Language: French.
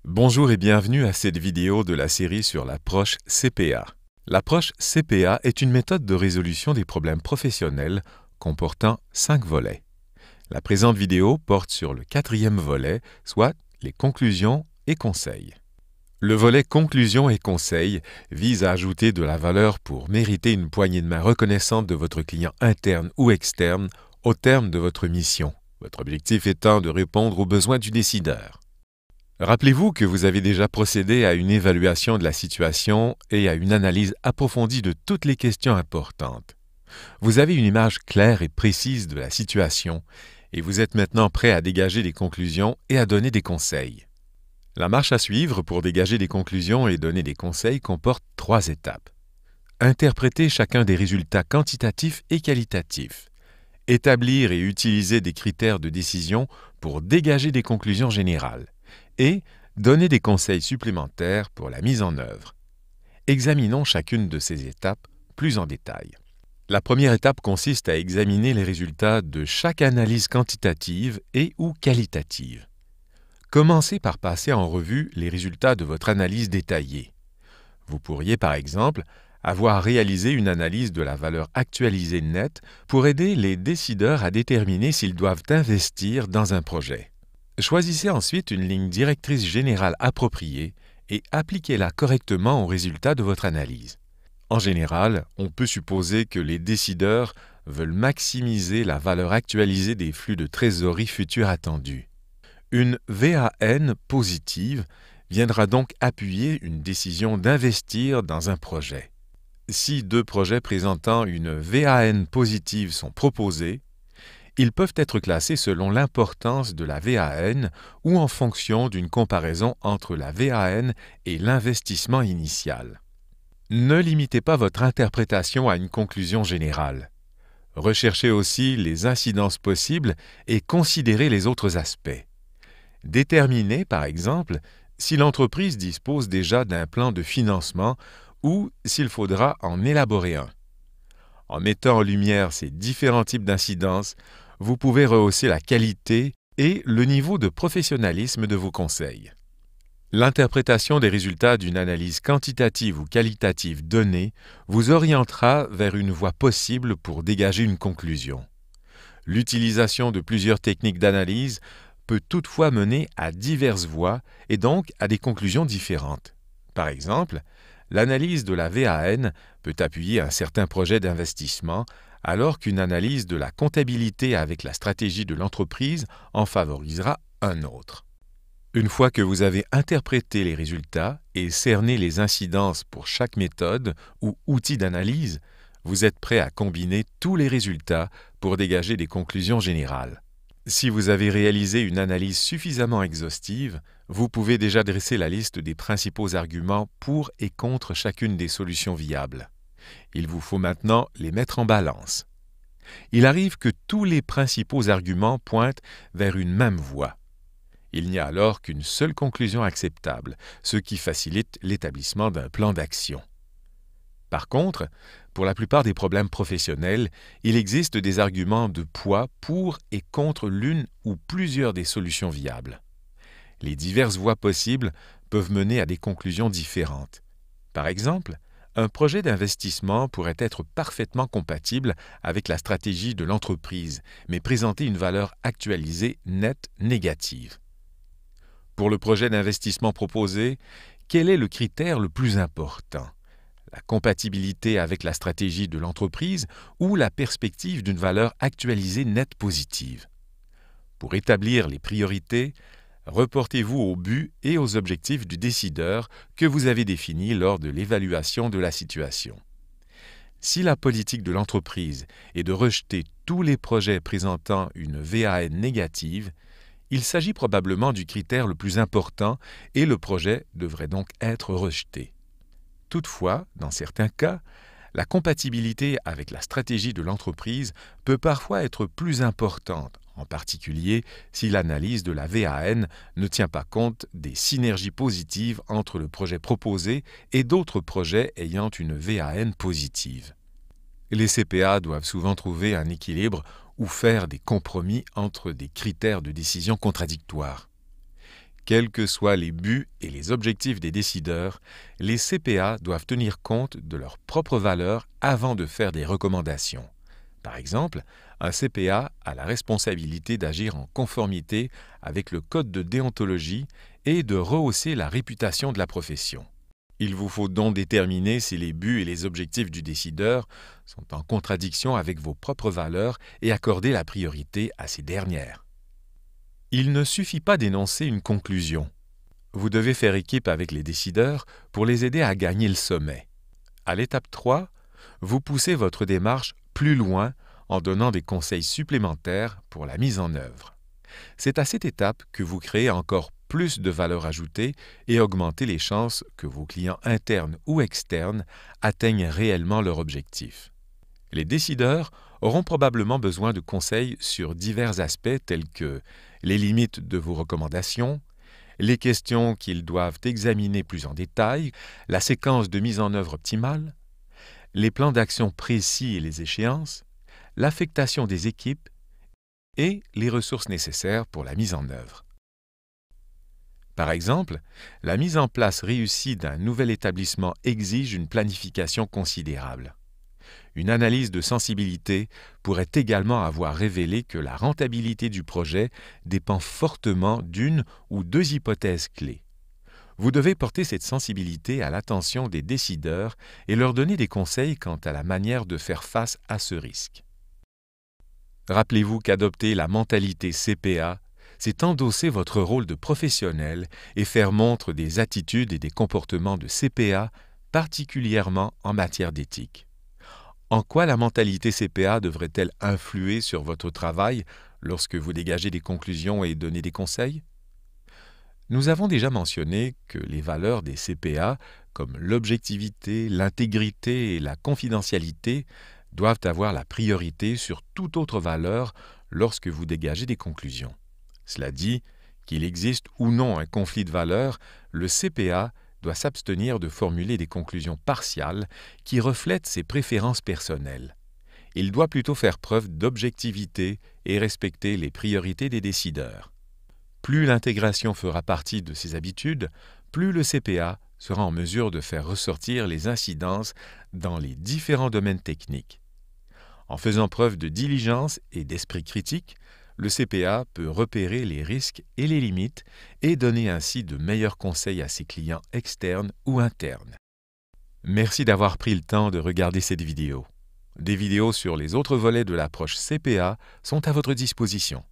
Bonjour et bienvenue à cette vidéo de la série sur l'approche CPA. L'approche CPA est une méthode de résolution des problèmes professionnels comportant 5 volets. La présente vidéo porte sur le 4e volet, soit les conclusions et conseils. Le volet conclusions et conseils vise à ajouter de la valeur pour mériter une poignée de main reconnaissante de votre client interne ou externe au terme de votre mission, votre objectif étant de répondre aux besoins du décideur. Rappelez-vous que vous avez déjà procédé à une évaluation de la situation et à une analyse approfondie de toutes les questions importantes. Vous avez une image claire et précise de la situation et vous êtes maintenant prêt à dégager des conclusions et à donner des conseils. La marche à suivre pour dégager des conclusions et donner des conseils comporte 3 étapes. Interpréter chacun des résultats quantitatifs et qualitatifs. Établir et utiliser des critères de décision pour dégager des conclusions générales. Et donner des conseils supplémentaires pour la mise en œuvre. Examinons chacune de ces étapes plus en détail. La première étape consiste à examiner les résultats de chaque analyse quantitative et ou qualitative. Commencez par passer en revue les résultats de votre analyse détaillée. Vous pourriez par exemple avoir réalisé une analyse de la valeur actualisée nette pour aider les décideurs à déterminer s'ils doivent investir dans un projet. Choisissez ensuite une ligne directrice générale appropriée et appliquez-la correctement aux résultats de votre analyse. En général, on peut supposer que les décideurs veulent maximiser la valeur actualisée des flux de trésorerie futurs attendus. Une VAN positive viendra donc appuyer une décision d'investir dans un projet. Si 2 projets présentant une VAN positive sont proposés, ils peuvent être classés selon l'importance de la VAN ou en fonction d'une comparaison entre la VAN et l'investissement initial. Ne limitez pas votre interprétation à une conclusion générale. Recherchez aussi les incidences possibles et considérez les autres aspects. Déterminez, par exemple, si l'entreprise dispose déjà d'un plan de financement ou s'il faudra en élaborer un. En mettant en lumière ces différents types d'incidences, vous pouvez rehausser la qualité et le niveau de professionnalisme de vos conseils. L'interprétation des résultats d'une analyse quantitative ou qualitative donnée vous orientera vers une voie possible pour dégager une conclusion. L'utilisation de plusieurs techniques d'analyse peut toutefois mener à diverses voies et donc à des conclusions différentes. Par exemple, l'analyse de la VAN peut appuyer un certain projet d'investissement, alors qu'une analyse de la comptabilité avec la stratégie de l'entreprise en favorisera un autre. Une fois que vous avez interprété les résultats et cerné les incidences pour chaque méthode ou outil d'analyse, vous êtes prêt à combiner tous les résultats pour dégager des conclusions générales. Si vous avez réalisé une analyse suffisamment exhaustive, vous pouvez déjà dresser la liste des principaux arguments pour et contre chacune des solutions viables. Il vous faut maintenant les mettre en balance. Il arrive que tous les principaux arguments pointent vers une même voie. Il n'y a alors qu'une seule conclusion acceptable, ce qui facilite l'établissement d'un plan d'action. Par contre, pour la plupart des problèmes professionnels, il existe des arguments de poids pour et contre l'une ou plusieurs des solutions viables. Les diverses voies possibles peuvent mener à des conclusions différentes. Par exemple, un projet d'investissement pourrait être parfaitement compatible avec la stratégie de l'entreprise, mais présenter une valeur actualisée nette négative. Pour le projet d'investissement proposé, quel est le critère le plus important? La compatibilité avec la stratégie de l'entreprise ou la perspective d'une valeur actualisée nette positive? Pour établir les priorités, reportez-vous au but et aux objectifs du décideur que vous avez définis lors de l'évaluation de la situation. Si la politique de l'entreprise est de rejeter tous les projets présentant une VAN négative, il s'agit probablement du critère le plus important et le projet devrait donc être rejeté. Toutefois, dans certains cas, la compatibilité avec la stratégie de l'entreprise peut parfois être plus importante, en particulier si l'analyse de la VAN ne tient pas compte des synergies positives entre le projet proposé et d'autres projets ayant une VAN positive. Les CPA doivent souvent trouver un équilibre ou faire des compromis entre des critères de décision contradictoires. Quels que soient les buts et les objectifs des décideurs, les CPA doivent tenir compte de leurs propres valeurs avant de faire des recommandations. Par exemple, un CPA a la responsabilité d'agir en conformité avec le code de déontologie et de rehausser la réputation de la profession. Il vous faut donc déterminer si les buts et les objectifs du décideur sont en contradiction avec vos propres valeurs et accorder la priorité à ces dernières. Il ne suffit pas d'énoncer une conclusion. Vous devez faire équipe avec les décideurs pour les aider à gagner le sommet. À l'étape 3, vous poussez votre démarche plus loin en donnant des conseils supplémentaires pour la mise en œuvre. C'est à cette étape que vous créez encore plus de valeur ajoutée et augmentez les chances que vos clients internes ou externes atteignent réellement leur objectif. Les décideurs auront probablement besoin de conseils sur divers aspects tels que les limites de vos recommandations, les questions qu'ils doivent examiner plus en détail, la séquence de mise en œuvre optimale, les plans d'action précis et les échéances, l'affectation des équipes et les ressources nécessaires pour la mise en œuvre. Par exemple, la mise en place réussie d'un nouvel établissement exige une planification considérable. Une analyse de sensibilité pourrait également avoir révélé que la rentabilité du projet dépend fortement d'une ou deux hypothèses clés. Vous devez porter cette sensibilité à l'attention des décideurs et leur donner des conseils quant à la manière de faire face à ce risque. Rappelez-vous qu'adopter la mentalité CPA, c'est endosser votre rôle de professionnel et faire montre des attitudes et des comportements de CPA, particulièrement en matière d'éthique. En quoi la mentalité CPA devrait-elle influer sur votre travail lorsque vous dégagez des conclusions et donnez des conseils? Nous avons déjà mentionné que les valeurs des CPA, comme l'objectivité, l'intégrité et la confidentialité, doivent avoir la priorité sur toute autre valeur lorsque vous dégagez des conclusions. Cela dit, qu'il existe ou non un conflit de valeurs, le CPA doit s'abstenir de formuler des conclusions partiales qui reflètent ses préférences personnelles. Il doit plutôt faire preuve d'objectivité et respecter les priorités des décideurs. Plus l'intégration fera partie de ses habitudes, plus le CPA sera en mesure de faire ressortir les incidences dans les différents domaines techniques. En faisant preuve de diligence et d'esprit critique, le CPA peut repérer les risques et les limites et donner ainsi de meilleurs conseils à ses clients externes ou internes. Merci d'avoir pris le temps de regarder cette vidéo. Des vidéos sur les autres volets de l'approche CPA sont à votre disposition.